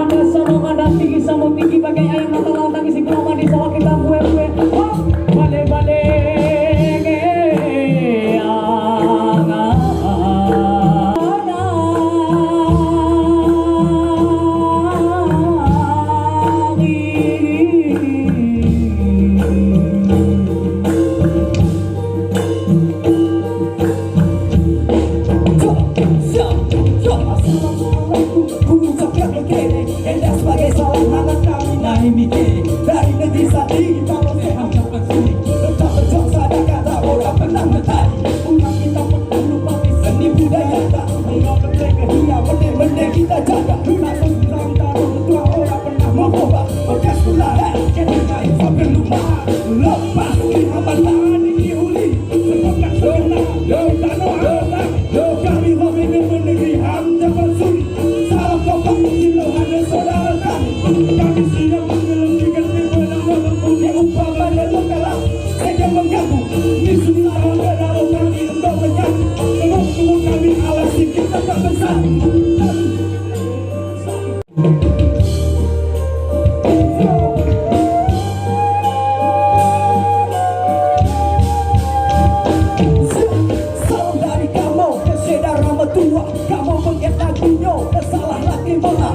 Ada sama ada tinggi sama tinggi bagai ayam mata laut tangis si kurang mandi sawah kita bue-bue. Oh, balik-balik. Dari negeri Sadi, kalau sehat dapat sini tetap berjasa dan kata orang pernah mentari. Umat kita pernah lupa seni budaya tak mengalir ke dunia benda-benda kita jaga. Tak sesuai taruh tua orang pernah mencoba bekas pula kita main sampai lupa. Lepas di hambatan ini uli sebabkan segala yo tanah Allah yo kami hobi negeri ham jabat suri. Salah kopang silo ada saudara kami siap mengelengkikan saya mengganggu ini sudah ada orang kami untuk menyanyi kalau kami alasi kita tak besar. Salam dari kamu ke saudara mertua, kamu mengenal dunia, salah lagi malah